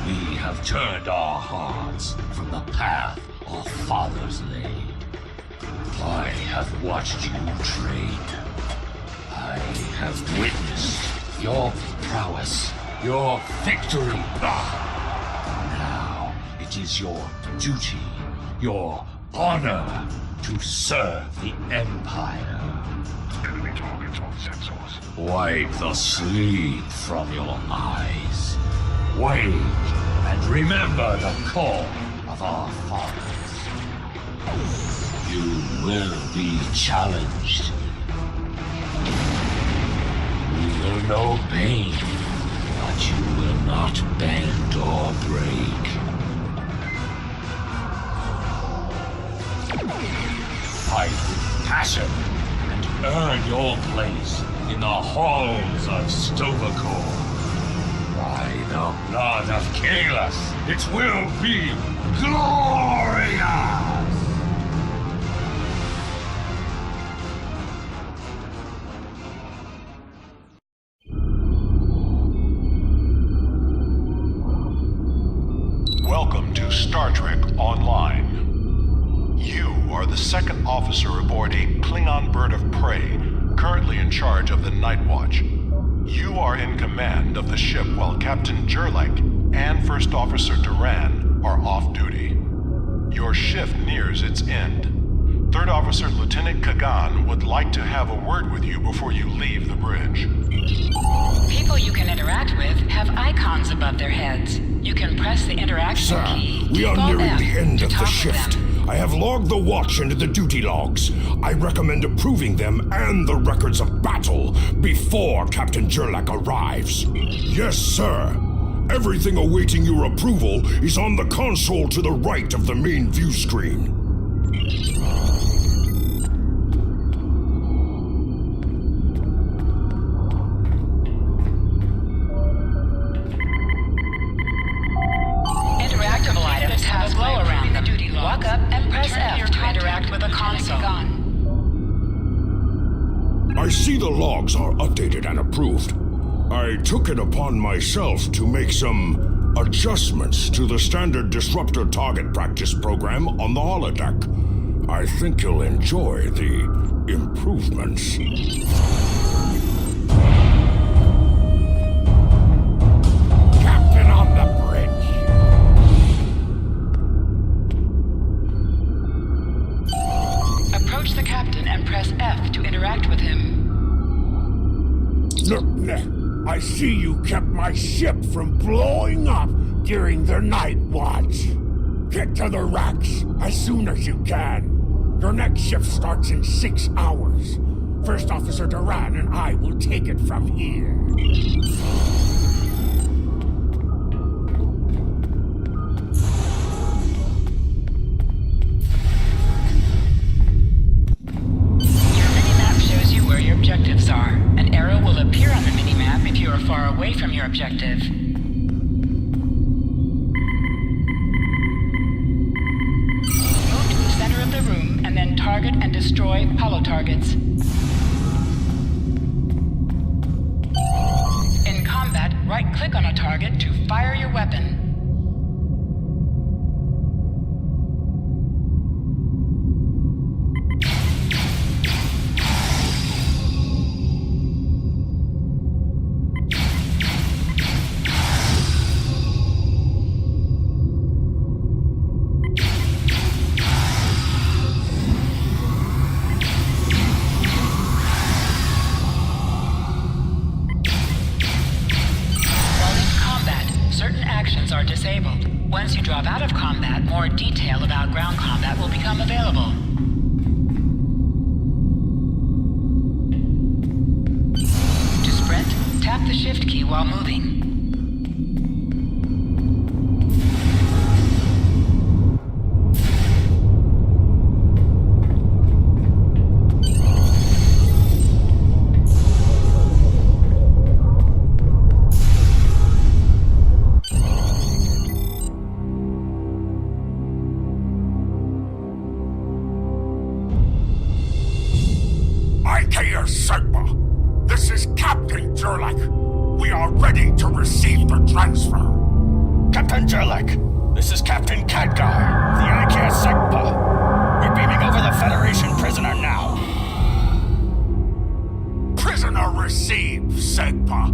we have turned our hearts from the path our fathers laid. I have watched you train. I have witnessed your prowess, your victory. Now it is your duty, your honor, to serve the Empire. Enemy targets on sensors. Wipe the sleep from your eyes. Wait and remember the call of our fathers. You will be challenged. You will know pain, but you will not bend or break. Fight with passion and earn your place in the halls of Stovacor. By the blood of Kalis, it will be glorious! Welcome to Star Trek Online. You are the second officer aboard a Klingon bird of prey, currently in charge of the Night Watch. You are in command of the ship while Captain Jurlek and First Officer Duran are off duty. Your shift nears its end. Third Officer Lieutenant Kagan would like to have a word with you before you leave the bridge. People you can interact with have icons above their heads. You can press the interaction Sir, key. we are Control nearing F the end to of the talk with shift. them. I have logged the watch into the duty logs. I recommend approving them and the records of battle before Captain Jurlek arrives. Yes, sir. Everything awaiting your approval is on the console to the right of the main view screen. Interactable items have a glow around them. Walk up and press F to interact with a console. I see the logs are updated and approved. I took it upon myself to make some adjustments to the standard disruptor target practice program on the holodeck. I think you'll enjoy the improvements. Captain on the bridge. Approach the captain and press F to interact with him. Look, I see you kept my ship from blowing up during the night watch. Get to the racks as soon as you can. Your next shift starts in 6 hours. First Officer Duran and I will take it from here. Your minimap shows you where your objectives are. An arrow will appear on the minimap if you are far away from your objective. Move to the center of the room and then target and destroy holo targets. In combat, right-click on a target to fire your weapon. Are disabled. Once you drop out of combat, more detail about ground combat will become available. To sprint, tap the shift key while moving. Sigma. This is Captain Jurlek. We are ready to receive the transfer. Captain Jurlek, this is Captain Catguy, of the IKS Segpa. We're beaming over the Federation prisoner now. Prisoner received, Segpa.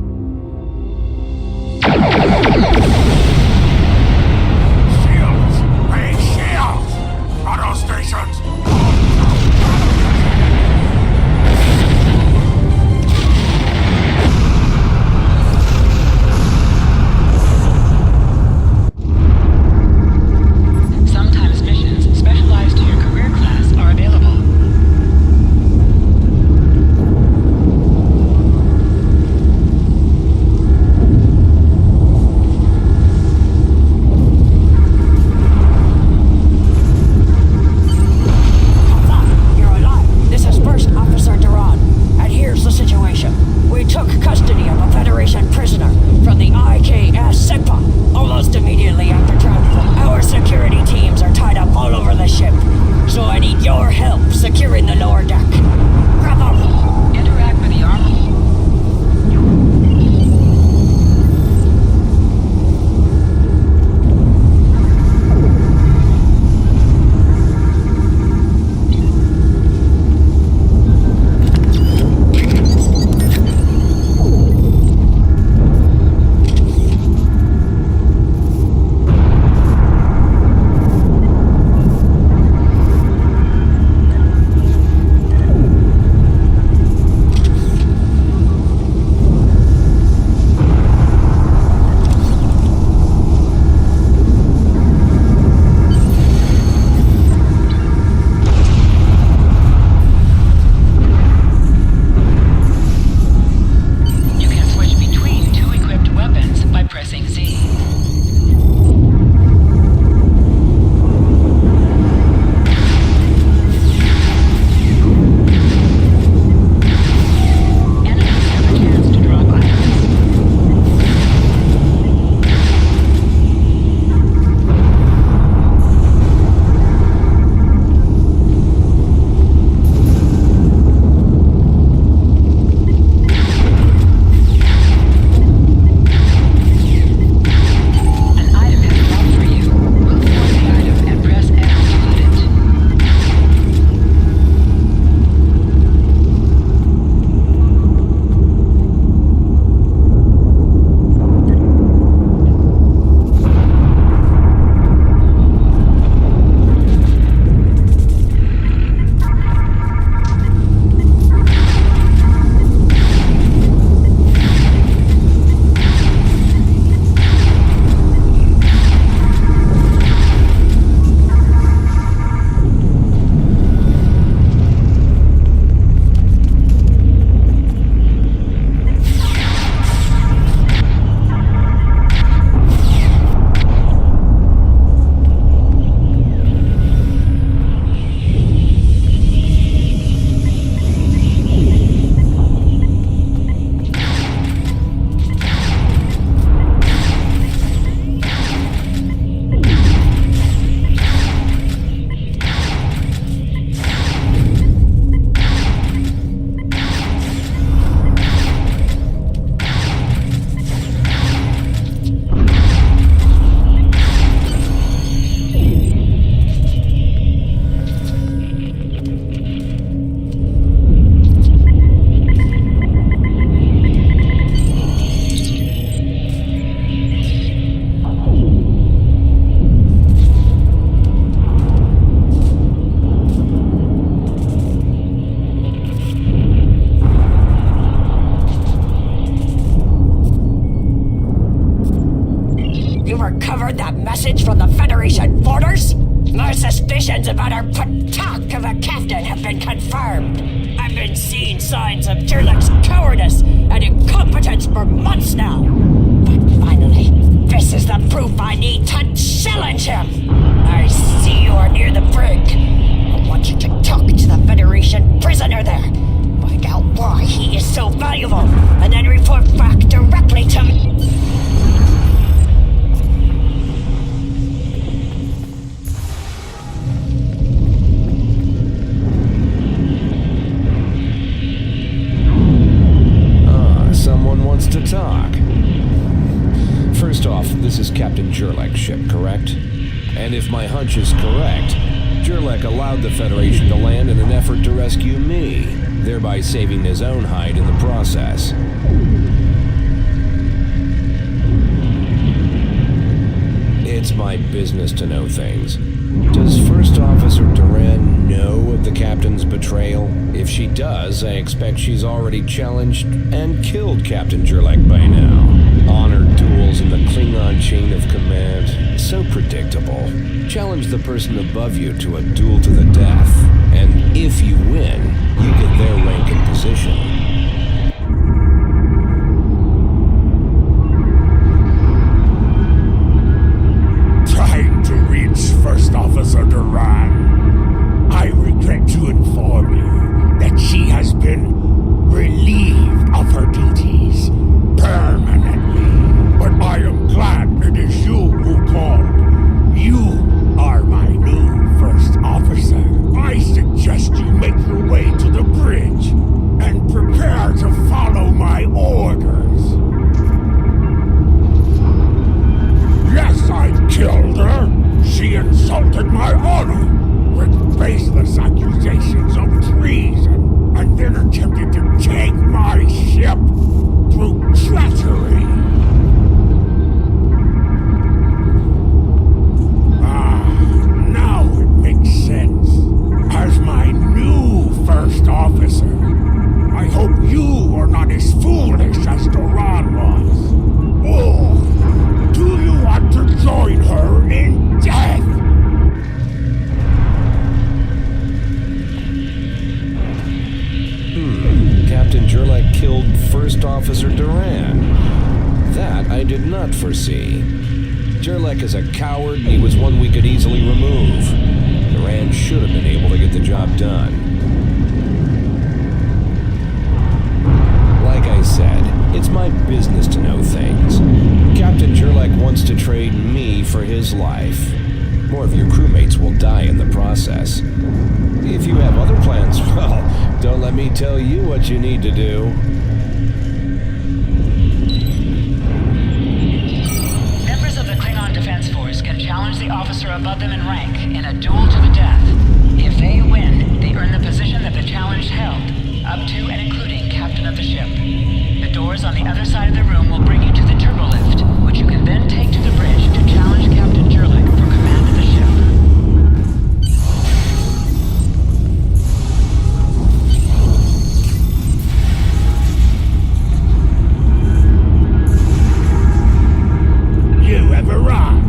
Shields! Raise shields! Auto stations! Sometimes missions specialized to your career class are available. message from the Federation borders? My suspicions about our patak of a captain have been confirmed. I've been seeing signs of Jurlek's cowardice and incompetence for months now. But finally, this is the proof I need to challenge him. I see you are near the brig. I want you to talk to the Federation prisoner there. Find out why he is so valuable, and then report back directly to me. Someone wants to talk. First off, this is Captain Jurlek. If my hunch is correct, Jurlek allowed the Federation to land in an effort to rescue me, thereby saving his own hide in the process. It's my business to know things. Does First Officer Duran know of the Captain's betrayal? If she does, I expect she's already challenged and killed Captain Jurlek by now. Honored duels in the Klingon chain of command. So predictable. Challenge the person above you to a duel to the death, and if you win, you get their rank and position. Trying to reach First Officer Duran. I regret to inform you that she has been relieved of her duties permanently. But I am glad it is you who called. You are my new First Officer. I suggest you make your way to the bridge and prepare to follow my orders. Yes, I killed her. She insulted my honor with baseless accusations of treason and then attempted to take my ship through treachery. Now it makes sense. As my new First Officer, I hope you are not as foolish as Duran was. Or do you want to join her in death? Captain Jurlek killed First Officer Duran. That I did not foresee. Jurlek is a coward, and he was one we could easily remove. Duran should have been able to get the job done. Like I said, it's my business to know things. Captain Jurlek wants to trade me for his life. More of your crewmates will die in the process. If you have other plans, well, don't let me tell you what you need to do. Members of the Klingon Defense Force can challenge the officer above them in rank in a duel to the death. If they win, they earn the position that the challenge held, up to and including captain of the ship. The doors on the other side of the room will bring you to the turbolift, which you can then take to the bridge to challenge Captain Jurlek for command of the ship. You have arrived.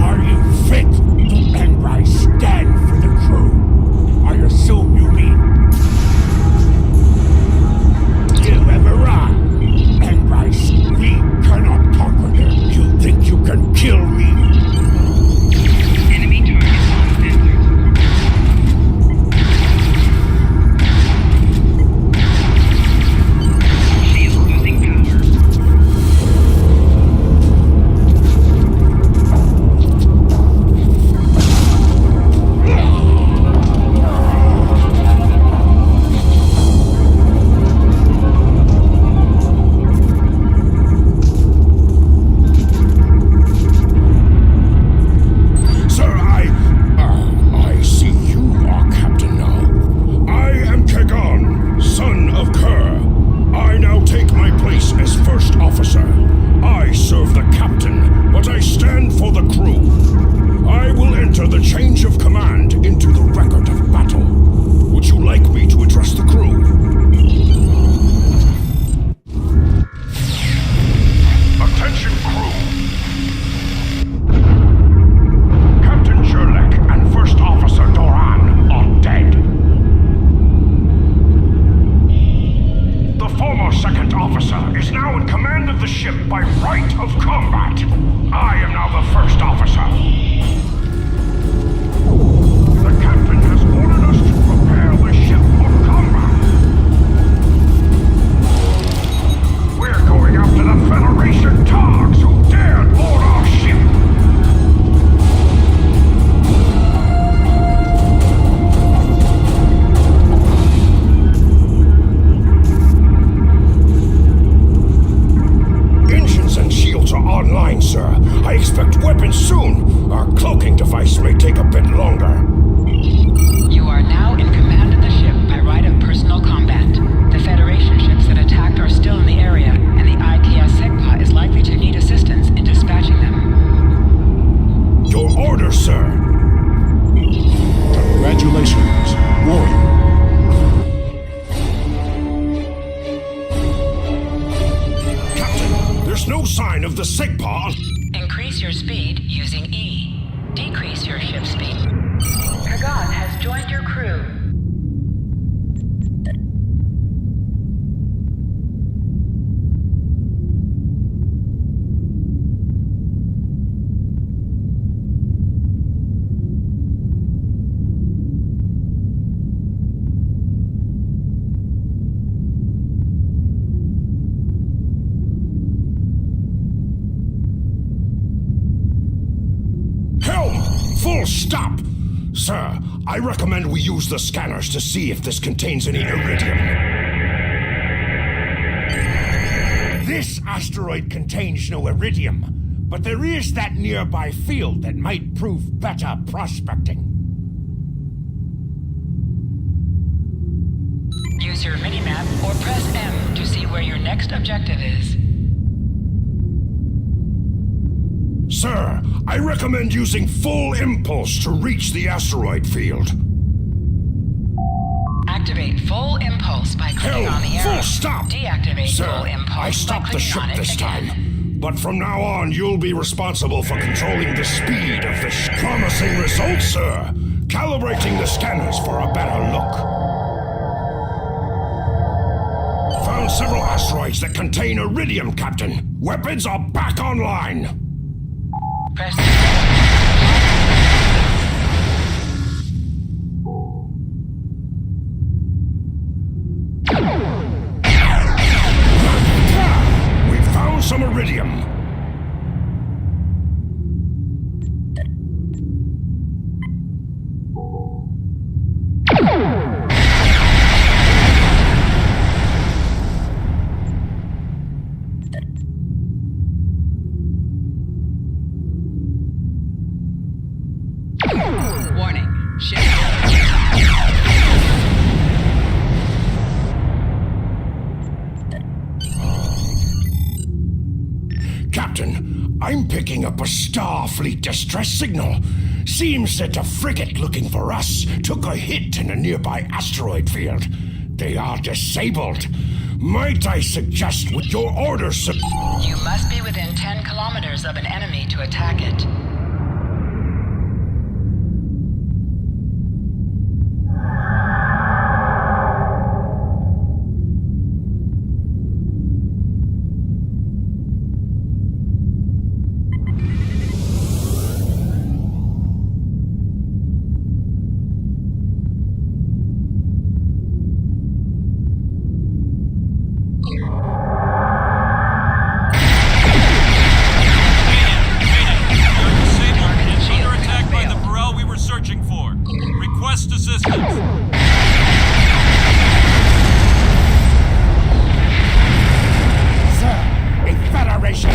Are you fit to embrace stand for the crew? I assume you mean. You have arrived. Embrace. We cannot conquer them. You think you can kill me? device may take a bit longer. You are now in command of the ship by right of personal combat. The Federation ships that attacked are still in the area, and the IKS Segpa is likely to need assistance in dispatching them. Your order, sir. Congratulations, warrior. Captain, there's no sign of the Segpa. Increase your speed using E. Decrease your ship speed. Kagan has joined your crew. Helm! Full stop! Sir, I recommend we use the scanners to see if this contains any iridium. This asteroid contains no iridium, but there is that nearby field that might prove better prospecting. Use your minimap or press M to see where your next objective is. Sir, I recommend using full impulse to reach the asteroid field. Activate full impulse by clicking on the Helm! arrow. Full stop! Deactivate Sir, full impulse I by stopped the clicking ship on it this again. time. But from now on, you'll be responsible for controlling the speed of the ship. Promising results, sir. Calibrating the scanners for a better look. Found several asteroids that contain iridium, Captain. Weapons are back online. Press We found some iridium. warning. Ship. Captain, I'm picking up a Starfleet distress signal. Seems that a frigate looking for us took a hit in a nearby asteroid field. They are disabled. Might I suggest with your order, sir? You must be within 10 kilometers of an enemy to attack it. Request assistance. Sir, a Federation.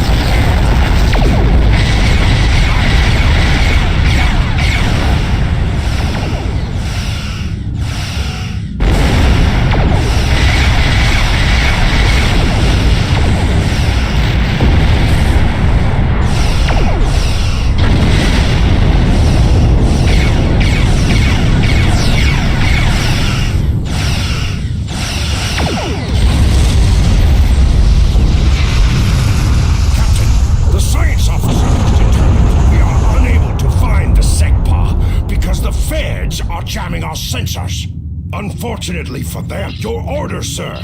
The science officer has determined we are unable to find the Segpa because the feds are jamming our sensors. Unfortunately for them, your order, sir.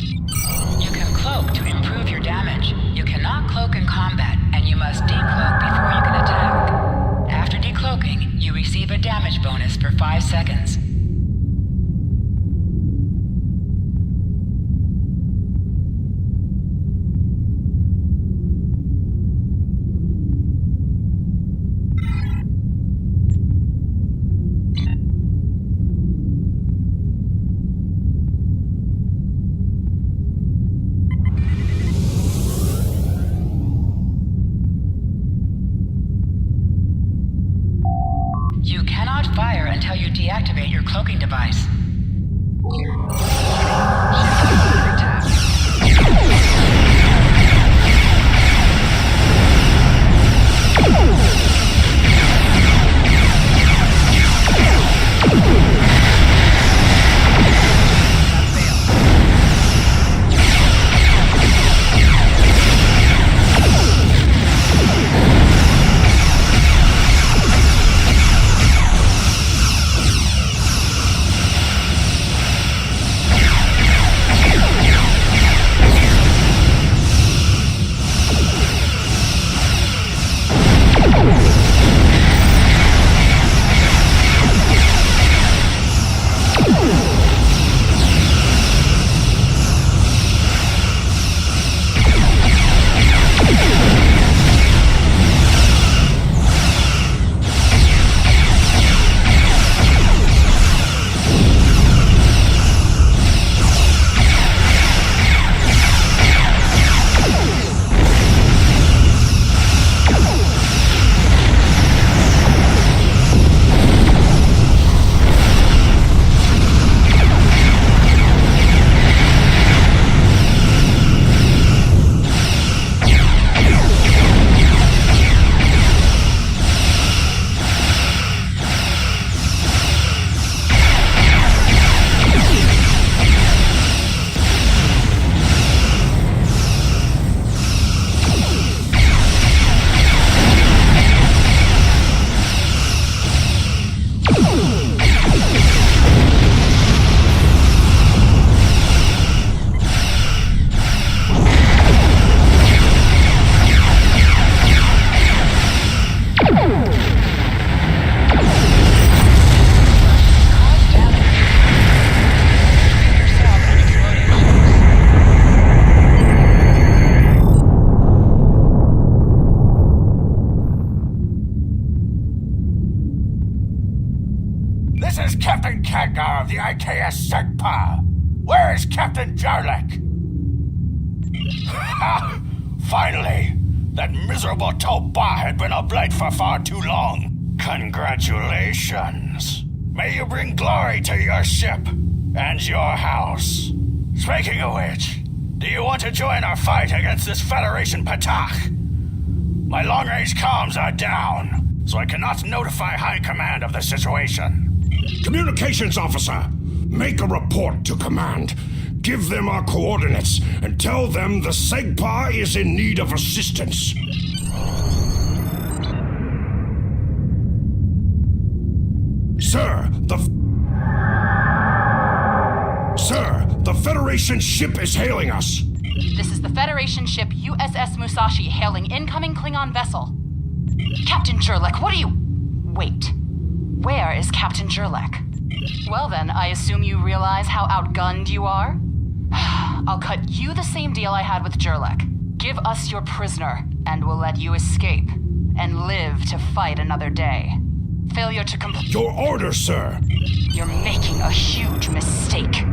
You can cloak to improve your damage. You cannot cloak in combat, and you must decloak before you can attack. After decloaking, you receive a damage bonus for 5 seconds. You cannot fire until you deactivate your cloaking device. This is Captain Khadgar of the IKS Segpa. Where is Captain Jarlek? Ha! Finally! That miserable Toba had been up late for far too long. Congratulations. May you bring glory to your ship and your house. Speaking of which, do you want to join our fight against this Federation Patach? My long-range comms are down, so I cannot notify High Command of the situation. Communications officer, make a report to command. Give them our coordinates and tell them the Segpa is in need of assistance. Sir, the Federation ship is hailing us. This is the Federation ship USS Musashi hailing incoming Klingon vessel. Captain Jurlek, what are you... Wait. Where is Captain Jurlek? Well then, I assume you realize how outgunned you are? I'll cut you the same deal I had with Jurlek. Give us your prisoner, and we'll let you escape, and live to fight another day. Failure to complete... Your order, sir! You're making a huge mistake.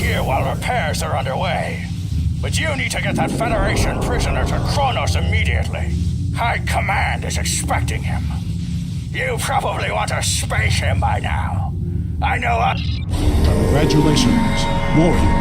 here while repairs are underway. But you need to get that Federation prisoner to Kronos immediately. High Command is expecting him. You probably want to space him by now. I know Congratulations, warrior.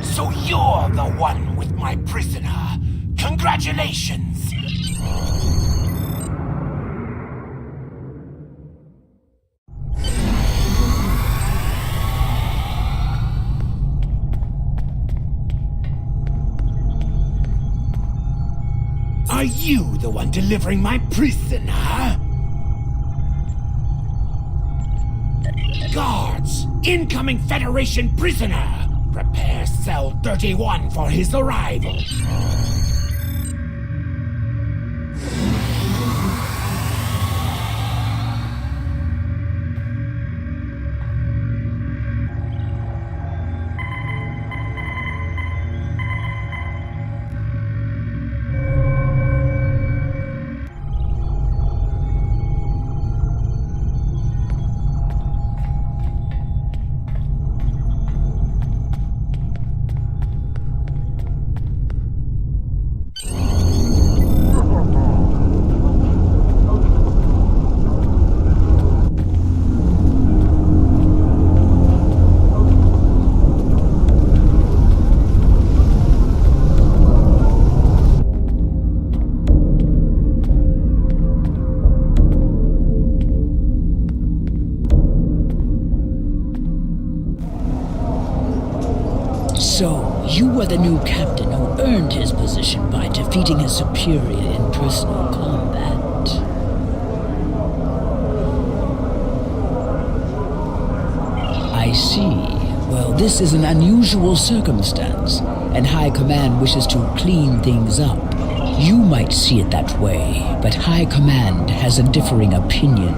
So you're the one with my prisoner. Congratulations. Are you the one delivering my prisoner? Guards! Incoming Federation prisoner! Prepare Cell 31 for his arrival. So, you were the new captain who earned his position by defeating his superior in personal combat. I see. Well, this is an unusual circumstance, and High Command wishes to clean things up. You might see it that way, but High Command has a differing opinion.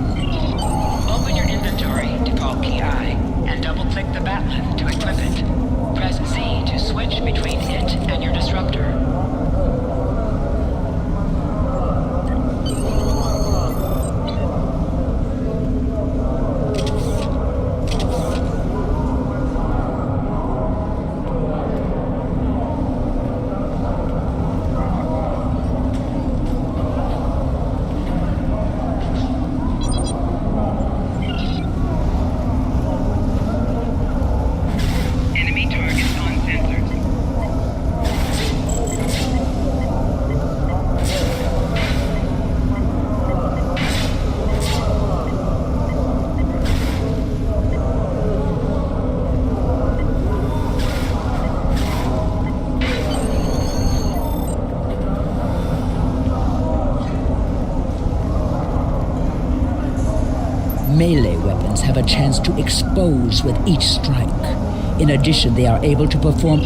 Open your inventory, default key I, and double-click the batleth to equip it. Press Z to switch between it and your disruptor. Enemy targets on sensors. Melee weapons have a chance to expose with each strike. In addition, they are able to perform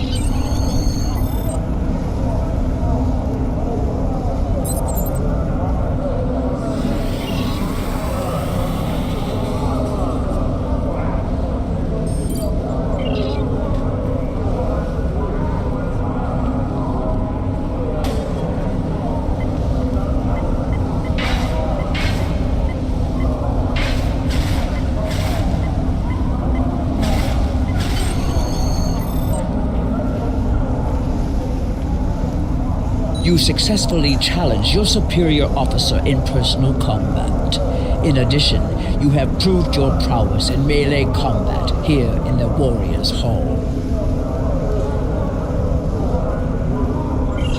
You successfully challenge your superior officer in personal combat. In addition, you have proved your prowess in melee combat here in the Warriors' Hall.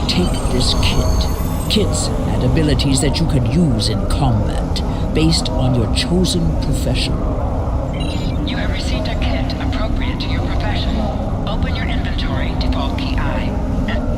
Take this kit. Kits add abilities that you could use in combat, based on your chosen profession. You have received a kit appropriate to your profession. Open your inventory, default key I, and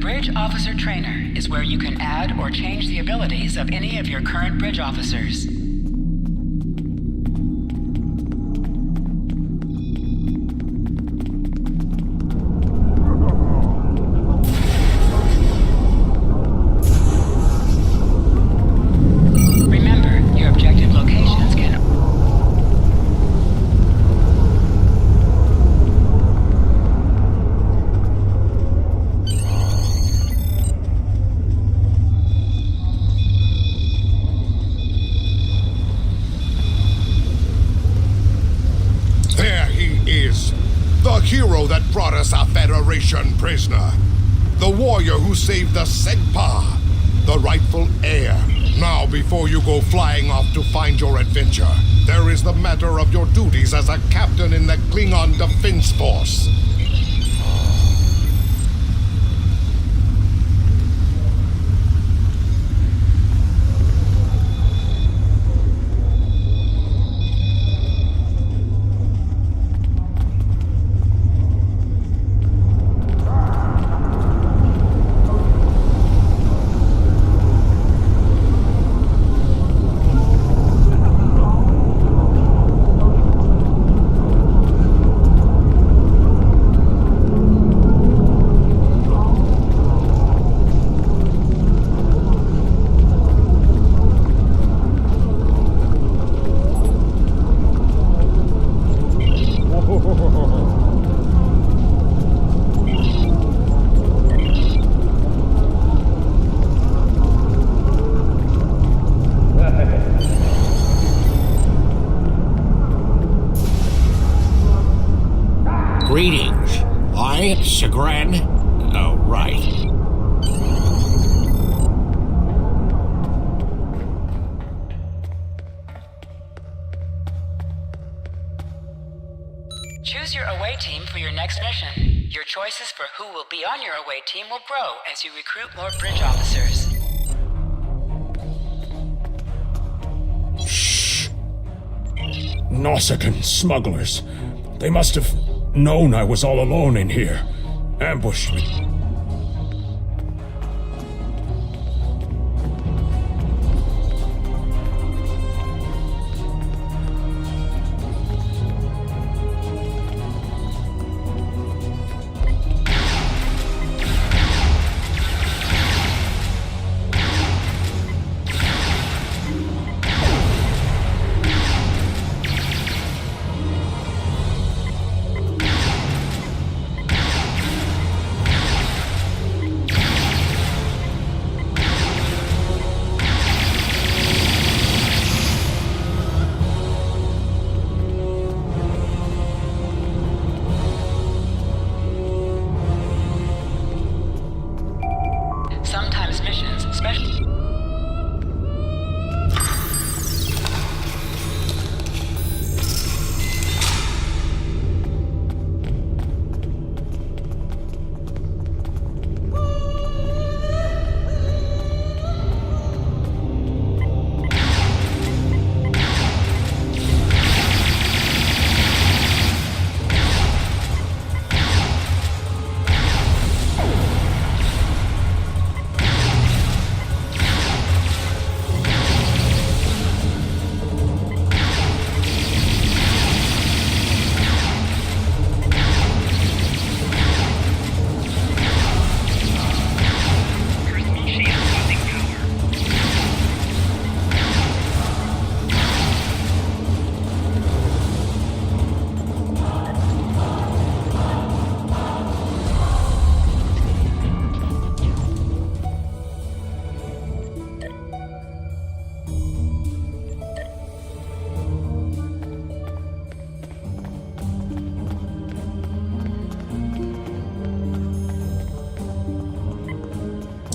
Bridge Officer Trainer is where you can add or change the abilities of any of your current bridge officers. Remember, your objective locations can... There he is. The hero that brought us a Federation prisoner. The warrior who saved the Segpa, the rightful heir. Now, before you go flying off to find your adventure, there is the matter of your duties as a captain in the Klingon Defense Force. Greetings. I, Chagrin. Oh, right. Choose your away team for your next mission. Your choices for who will be on your away team will grow as you recruit more bridge officers. Shh. Nausicaan smugglers. They must have known I was all alone in here. Ambushed me. Sometimes missions, especially...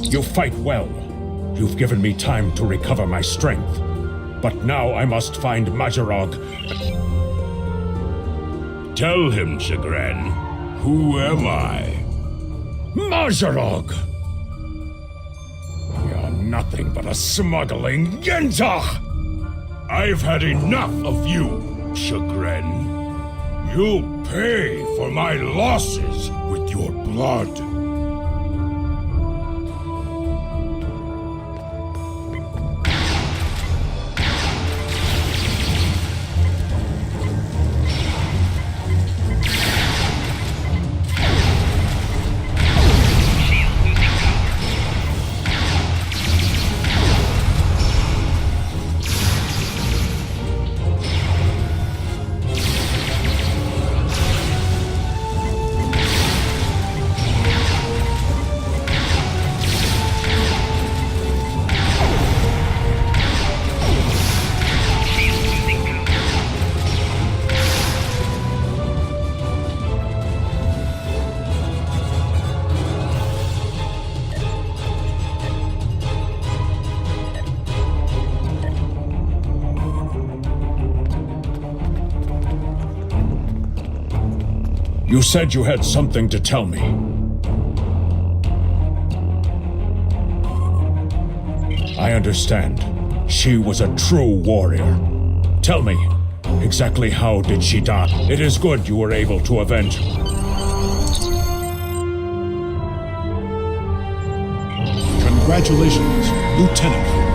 You fight well. You've given me time to recover my strength. But now I must find Majorog. Tell him, Chagrin. Who am I? Majorog! You're nothing but a smuggling Yenta! I've had enough of you, Chagrin. You'll pay for my losses with your blood. You said you had something to tell me. I understand. She was a true warrior. Tell me, exactly how did she die? It is good you were able to avenge her. Congratulations, Lieutenant.